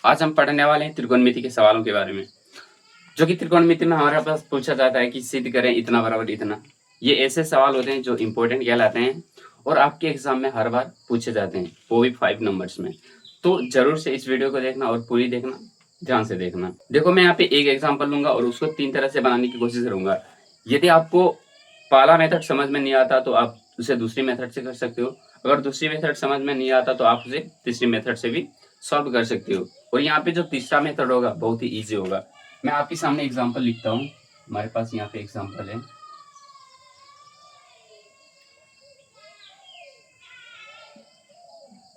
आज हम पढ़ने वाले हैं त्रिकोणमिति के सवालों के बारे में, जो कि त्रिकोणमिति में हमारे पास पूछा जाता है कि सिद्ध करें इतना बराबर इतना। ये ऐसे सवाल होते हैं जो इम्पोर्टेंट कहलाते हैं और आपके एग्जाम में हर बार पूछे जाते हैं, वो भी 5 नंबर्स में। तो जरूर से इस वीडियो को देखना और पूरी देखना, ध्यान से देखना। देखो, मैं यहाँ पे एक एग्जाम्पल लूंगा और उसको 3 तरह से बनाने की कोशिश करूंगा। यदि आपको पहला मेथड समझ में नहीं आता तो आप उसे दूसरी मेथड से कर सकते हो। अगर दूसरी मेथड समझ में नहीं आता तो आप उसे तीसरी मेथड से भी सॉल्व कर सकते हो। और यहाँ पे जो तीसरा मेथड होगा बहुत ही इजी होगा। मैं आपके सामने एग्जांपल लिखता हूँ। हमारे पास यहाँ पे एग्जांपल है।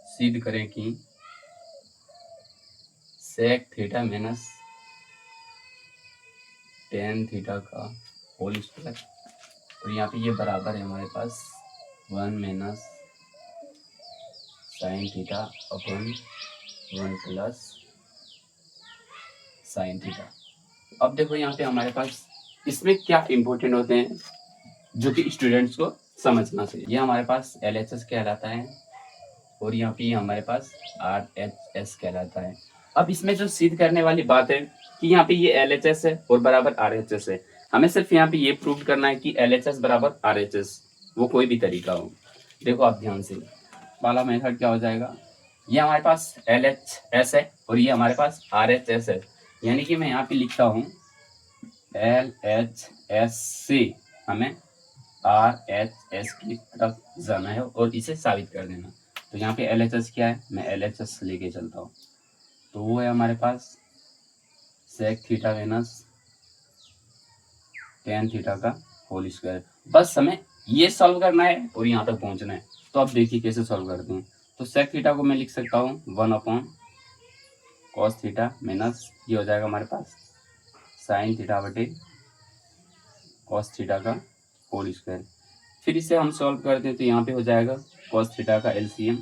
सिद्ध करें कि sec theta minus ten theta का होल स्क्वायर, और यहाँ पे ये बराबर है हमारे पास 1 minus sine theta upon 1 plus sine theta. अब देखो यहाँ पे हमारे पास इसमें क्या इंपॉर्टेंट होते हैं जो कि स्टूडेंट्स को समझना चाहिए। ये हमारे पास LHS कहलाता है और यहाँ पे हमारे पास RHS कहलाता है। अब इसमें जो सिद्ध करने वाली बात है कि यहाँ पे ये LHS है और बराबर RHS है। हमें सिर्फ यहाँ पे ये प्रूव करना है कि LHS बराबर RHS, वो कोई भी तरीका हो। देखो आप ध्यान से, पहला मेथड क्या हो जाएगा, ये हमारे पास LHS है और ये हमारे पास RHS है। यानी कि मैं यहाँ पे लिखता हूँ LHS से हमें RHS की तरफ जाना है और इसे साबित कर देना। तो यहाँ पे LHS क्या है, मैं LHS लेके चलता हूँ। तो वो है हमारे पास sec theta minus ten theta का होल स्क्वायर। बस हमें ये सॉल्व करना है और यहाँ तक पहुँचना है। तो अब देखिए कैसे सॉल्व करते हैं। तो सेक थीटा को मैं लिख सकता हूँ 1 अपॉन कॉस थीटा माइनस ये हो जाएगा हमारे पास साइन थीटा बटे कॉस थीटा का होल स्क्वायर। फिर इसे हम सॉल्व करते हैं तो यहाँ पे हो जाएगा कॉस थीटा का LCM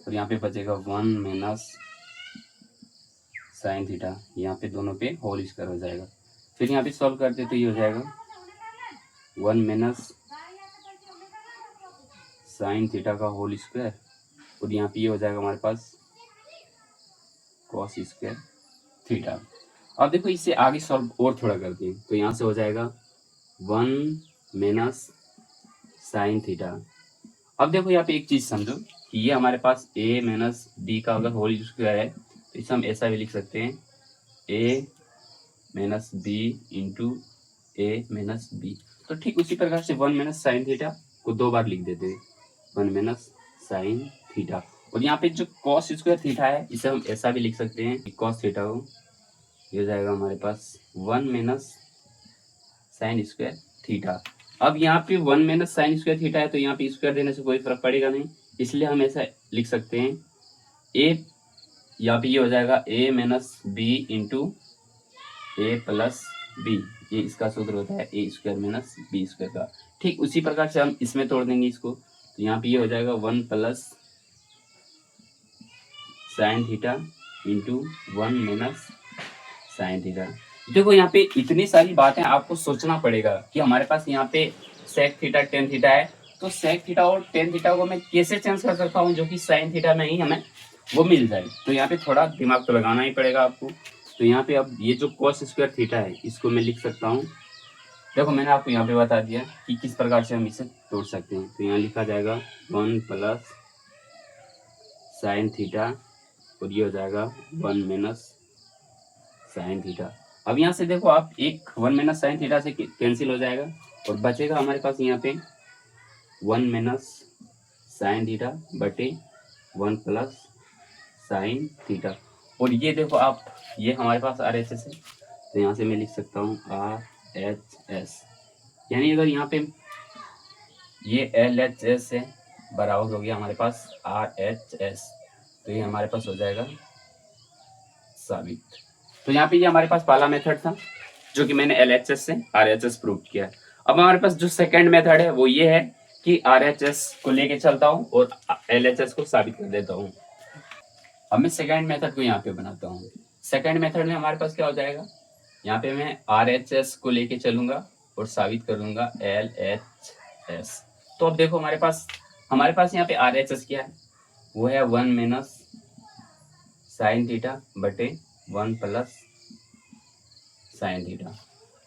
और यहाँ पे बचेगा 1 माइनस साइन थीटा, यहाँ पे दोनों पे होल स्क्वायर हो जाएगा। फिर यहाँ पे सॉल्व करते तो ये हो जाएगा 1 माइनस साइन थीटा का होल स्क्वायर और यहाँ पे ये हो जाएगा हमारे पास कॉस स्क्वायर थीटा। अब देखो इसे आगे सॉल्व और थोड़ा करते हैं तो यहाँ से हो जाएगा 1 माइनस साइन थीटा। अब देखो यहाँ पे एक चीज समझो कि ये हमारे पास a माइनस बी का अगर होल स्क्वायर है तो इसे हम ऐसा भी लिख सकते हैं a minus B into a minus B. तो ठीक उसी प्रकार से 1 माइनस साइन थीटा को 2 बार लिख देते हैं, 1 माइनस साइन थीटा। और यहाँ पे जो कॉस स्क्वायर थीटा है इसे हम ऐसा भी लिख सकते हैं कि कॉस थीटा को ये हो जाएगा हमारे पास 1 माइनस साइन स्क्वायर थीटा। अब यहाँ पे 1 माइनस साइन स्क्वायर थीटा है तो यहाँ पे स्क्वायर देने से कोई फर्क पड़ेगा नहीं, इसलिए हम ऐसा लिख सकते हैं a, यहाँ पे ये हो जाएगा a minus B into A plus B. ये इसका सूत्र होता है a square minus B square का। ठीक उसी प्रकार से हम इसमें तोड़ देंगे इसको, तो यहाँ पे ये हो जाएगा 1 plus sine theta into 1 minus sine theta. देखो यहाँ पे इतनी सारी बातें आपको सोचना पड़ेगा कि हमारे पास यहाँ पे सेक थीटा टेन थीटा है, तो सेक थीटा और टेन थीटा को मैं कैसे चेंज कर सकता हूँ जो कि साइन थीटा में ही हमें वो मिल जाए। तो यहाँ पे थोड़ा दिमाग तो लगाना ही पड़ेगा आपको। तो यहाँ पे अब ये जो कॉस स्क्वायर थीटा है इसको मैं लिख सकता हूँ। देखो मैंने आपको यहाँ पे बता दिया कि किस प्रकार से हम इसे तोड़ सकते हैं। तो यहाँ लिखा जाएगा 1 प्लस साइन थीटा और ये हो जाएगा 1 माइनस साइन थीटा। अब यहाँ से देखो आप एक 1 माइनस साइन थीटा से कैंसिल हो जाएगा और बचेगा हमारे पास यहाँ पे 1 माइनस साइन थीटा बटे 1 प्लस साइन थीटा। और ये देखो आप, ये हमारे पास RHS है तो यहाँ से मैं लिख सकता हूँ RHS। यानी अगर यहाँ पे ये LHS है बराबर हो गया हमारे पास RHS, तो ये हमारे पास हो जाएगा साबित। तो यहाँ पे ये हमारे पास पहला मेथड था जो कि मैंने LHS से RHS प्रूव किया। अब हमारे पास जो सेकंड मेथड है वो ये है कि RHS को लेके चलता हूँ और LHS को साबित कर देता हूँ। अब मैं सेकंड मेथड को यहाँ पे बनाता हूँ। सेकंड मेथड में हमारे पास क्या हो जाएगा, यहाँ पे मैं RHS को लेके चलूंगा और साबित कर दूंगा LHS। तो अब देखो हमारे पास यहाँ पे RHS क्या है, वो है 1 माइनस साइन थीटा बटे 1 प्लस साइन थीटा।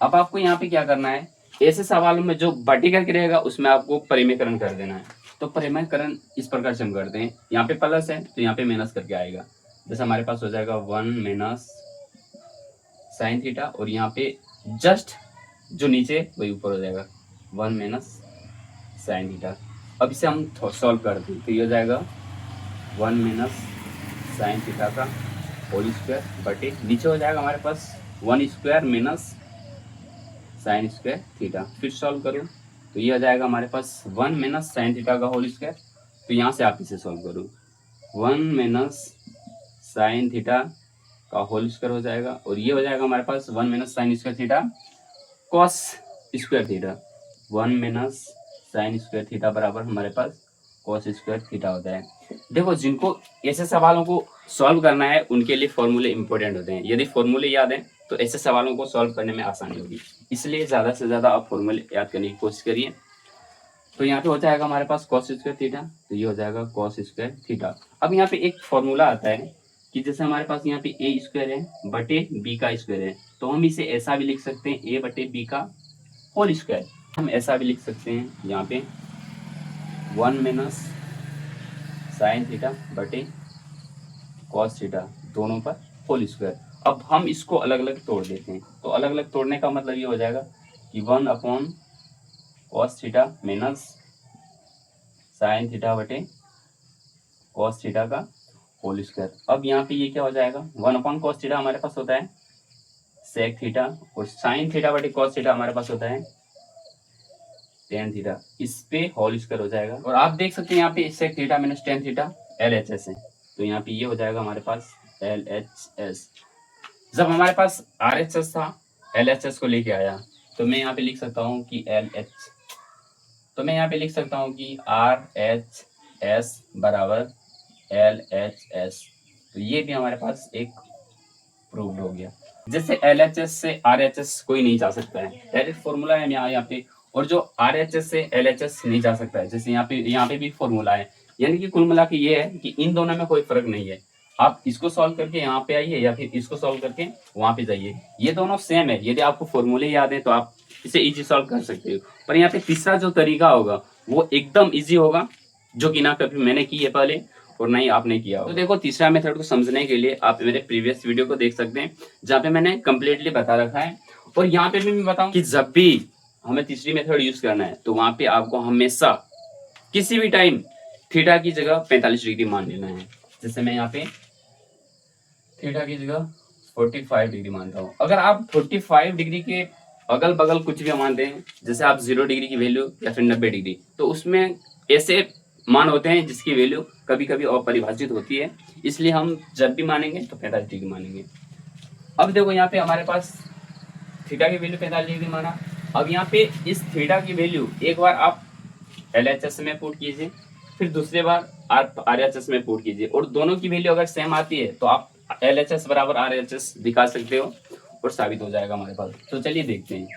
अब आपको यहाँ पे क्या करना है, ऐसे सवालों में जो बटी करके रहेगा उसमें आपको परिमेयकरण कर देना है। तो परिमेयकरण इस प्रकार से हम करते हैं, यहाँ पे प्लस है तो यहाँ पे माइनस करके आएगा। जैसे हमारे पास हो जाएगा 1 माइनस साइन थीटा, और यहाँ पे जस्ट जो नीचे वही ऊपर हो जाएगा 1 माइनस साइन थीटा। अब इसे हम सॉल्व करते हैं तो ये हो जाएगा 1 माइनस साइन थीटा का होल स्क्वायर बटे नीचे हो जाएगा हमारे पास 1 square minus sine square theta. फिर सॉल्व करो तो ये हो जाएगा हमारे पास 1 माइनस साइन थीटा का होल स्क्वायर। तो यहाँ से आप इसे सॉल्व करो, 1 माइनस साइन थीटा का होल स्क्वायर हो जाएगा, और ये हो जाएगा हमारे पास 1 minus sine square theta cos square theta. 1 minus sine square theta बराबर हमारे पास कॉस स्क्वायर थीटा होता है। देखो, जिनको ऐसे सवालों को सॉल्व करना है उनके लिए फॉर्मूले इंपॉर्टेंट होते हैं। यदि फॉर्मूले याद हैं तो ऐसे सवालों को सॉल्व करने में आसानी होगी, इसलिए ज़्यादा से ज़्यादा आप फॉर्मूले याद करने की कोशिश करिए। तो यहाँ पे हो जाएगा हमारे पास कॉस स्क्वायर थीटा, तो ये हो जाएगा कॉस स्क्वायर थीटा। अब यहाँ पे एक फॉर्मूला आता है कि जैसे हमारे पास यहाँ पे ए स्क्वायर है बटे बी का स्क्वायर है, तो हम इसे ऐसा भी लिख सकते हैं ए बटे बी का होल स्क्वायर। हम ऐसा भी लिख सकते हैं यहाँ पे 1 माइनस साइन थीटा बटे कॉस थीटा दोनों पर होल स्क्वायर। अब हम इसको अलग अलग तोड़ देते हैं, तो अलग अलग तोड़ने का मतलब ये हो जाएगा कि 1 upon cos theta minus sine theta बटे कॉस थीटा का होल स्क्वायर। अब यहाँ पे ये क्या हो जाएगा, 1 अपॉन कॉस थीटा हमारे पास होता है सेक थीटा, और साइन थीटा बटे कॉस थीटा हमारे पास होता है टेन थीटा। इस पे होल स्क्वायर हो जाएगा, और आप देख सकते हैं यहाँ पे sec theta minus ten theta LHS है, तो यहाँ पे ये हो जाएगा हमारे पास LHS। जब हमारे पास RHS था, LHS को लेके आया, तो मैं यहाँ पे लिख सकता हूँ कि RHS बराबर LHS। तो ये भी हमारे पास एक प्रूव्ड हो गया। जैसे LHS से RHS कोई नहीं जा सकता है, डायरेक्ट फॉर्मूला है यहाँ पे, और जो RHS से LHS नहीं जा सकता है, जैसे यहाँ पे भी फॉर्मूला है। यानी कि कुल मिला के ये है कि इन दोनों में कोई फर्क नहीं है। आप इसको सॉल्व करके यहाँ पे आइए या फिर इसको सॉल्व करके वहां पे जाइए, ये दोनों सेम है। यदि आपको फॉर्मूले याद है तो आप इसे इजी सॉल्व कर सकते हो। पर यहाँ पे तीसरा जो तरीका होगा वो एकदम इजी होगा, जो कि ना कभी मैंने की है पहले और ना ही आपने किया हो। तो देखो, तीसरा मेथड को समझने के लिए आप मेरे प्रीवियस वीडियो को देख सकते हैं, जहाँ पे मैंने कंप्लीटली बता रखा है। और यहाँ पे भी मैं बताऊं कि जब भी हमें तीसरी मेथड यूज करना है तो वहां पे आपको हमेशा किसी भी टाइम थीटा की जगह 45 डिग्री मान लेना है। जैसे मैं यहाँ पे थीटा की जगह 45 डिग्री मानता हूँ। अगर आप 45 डिग्री के अगल बगल कुछ भी मानते हैं, जैसे आप 0 डिग्री की वैल्यू या फिर 90 डिग्री, तो उसमें ऐसे मान होते हैं जिसकी वैल्यू कभी कभी अपरिभाषित होती है, इसलिए हम जब भी मानेंगे तो 45 डिग्री मानेंगे। अब देखो, यहाँ पे हमारे पास थीटा की वैल्यू 45 डिग्री माना। अब यहाँ पे इस थीटा की वैल्यू एक बार आप LHS में पुट कीजिए, फिर दूसरी बार आप RHS में पुट कीजिए, और दोनों की वैल्यू अगर सेम आती है तो आप LHS बराबर RHS दिखा सकते हो और साबित हो जाएगा हमारे पास। तो चलिए देखते हैं।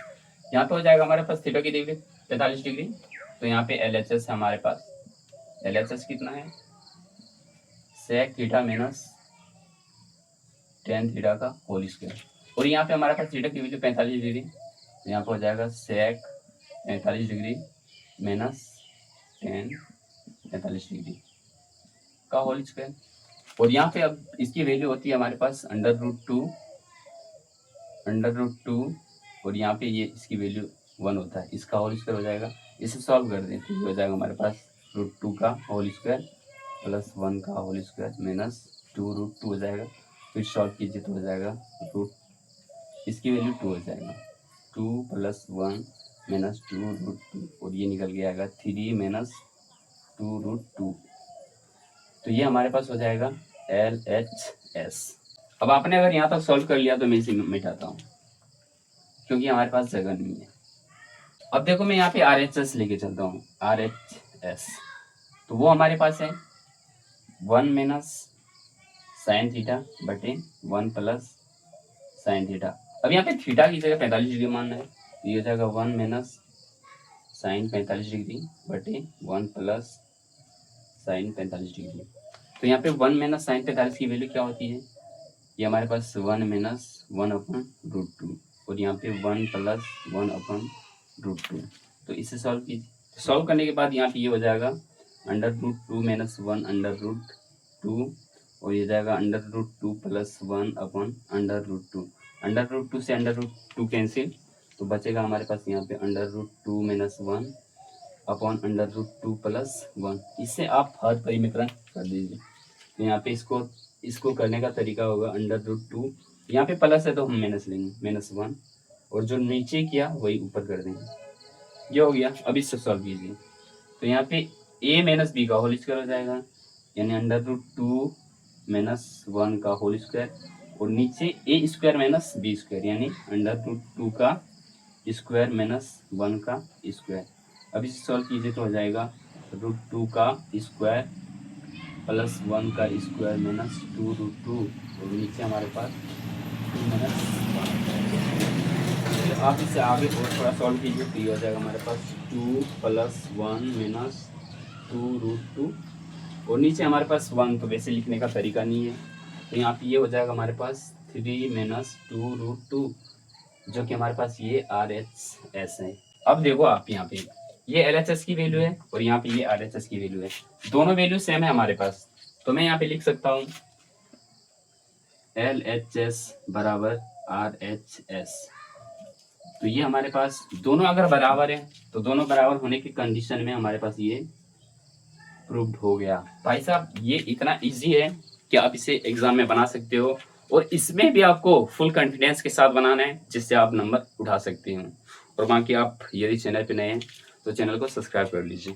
यहाँ पे हो जाएगा हमारे पास थीटा की डिग्री 45 डिग्री, तो यहाँ पे LHS है हमारे पास। LHS कितना है, sec theta minus ten theta का होल स्क्वायर, और यहाँ पे हमारे पास थीटा की वैल्यू 45 डिग्री, तो यहाँ पे हो जाएगा sec 45 degree minus tan 45 degree का होल स्क्वायर। और यहाँ पे अब इसकी वैल्यू होती है हमारे पास अंडर रूट टू, और यहाँ पे ये इसकी वैल्यू 1 होता है, इसका होल स्क्वायर हो जाएगा। इसे सॉल्व कर दें तो ये हो जाएगा हमारे पास √2 का होल स्क्वायर प्लस 1 का होल स्क्वायर माइनस 2√2 हो जाएगा। फिर सॉल्व कीजिए तो हो जाएगा इसकी वैल्यू 2 हो जाएगा, 2 + 1 माइनस 2√2, और ये निकल के आएगा 3 माइनस 2√2। तो ये हमारे पास हो जाएगा LHS। अब आपने अगर यहाँ तक सॉल्व कर लिया तो मैं इसे मिटाता हूँ, क्योंकि हमारे पास जगह नहीं है। अब देखो, मैं यहाँ पे RHS लेके चलता हूँ, RHS, तो वो हमारे पास है 1 माइनस साइन थीटा बटे 1 प्लस साइन थीटा। अब यहाँ पे थीटा की जगह 45 डिग्री मानना है, तो ये हो जाएगा 1 माइनस साइन 45 डिग्री बटे 1 प्लस साइन 45 डिग्री। तो यहाँ पे 1 माइनस साइन 45 की वैल्यू क्या होती है, ये हमारे पास 1 माइनस 1/√2 और यहाँ पे 1 प्लस 1/√2। तो इसे सॉल्व करने के बाद यहाँ पे ये हो जाएगा √2 माइनस 1/√2 और ये जाएगा √2 प्लस 1/√2। √2 से √2 कैंसिल, तो बचेगा हमारे पास यहाँ पे √2 माइनस 1/√2 प्लस 1। इससे आप हर परिमिश्रण कर दीजिए। तो यहाँ पे इसको करने का तरीका होगा √2, यहाँ पे प्लस है तो हम माइनस लेंगे, -1, और जो नीचे किया वही ऊपर कर देंगे। ये हो गया। अब इससे सॉल्व कीजिए। तो यहाँ पे a माइनस बी का होल स्क्वायर हो जाएगा, यानी √2 माइनस 1 का होल स्क्वायर, और नीचे a square minus B square, यानी √2 का स्क्वायर माइनस 1 का स्क्वायर। अब इसे सॉल्व कीजिए तो हो जाएगा √2 का स्क्वायर प्लस 1 का स्क्वायर माइनस 2√2, और नीचे हमारे पास 2 माइनस 1। आप इसे आगे और थोड़ा सॉल्व कीजिए तो ये हो जाएगा हमारे पास 2 प्लस 1 माइनस 2√2, और नीचे हमारे पास 1, तो वैसे लिखने का तरीका नहीं है। तो यहाँ पे ये हो जाएगा हमारे पास 3 माइनस 2√2, जो कि हमारे पास ये RHS है। अब देखो आप यहाँ पे ये LHS की वैल्यू है और यहाँ पे ये RHS की वैल्यू है, दोनों वैल्यू सेम है हमारे पास। तो मैं यहाँ पे लिख सकता हूँ LHS बराबर RHS। तो ये हमारे पास दोनों अगर बराबर है तो दोनों बराबर होने की कंडीशन में हमारे पास ये प्रूव्ड हो गया। भाई साहब ये इतना इजी है कि आप इसे एग्जाम में बना सकते हो, और इसमें भी आपको फुल कॉन्फिडेंस के साथ बनाना है जिससे आप नंबर उठा सकते हो। और बाकी आप यदि चैनल पे नए हैं तो चैनल को सब्सक्राइब कर लीजिए।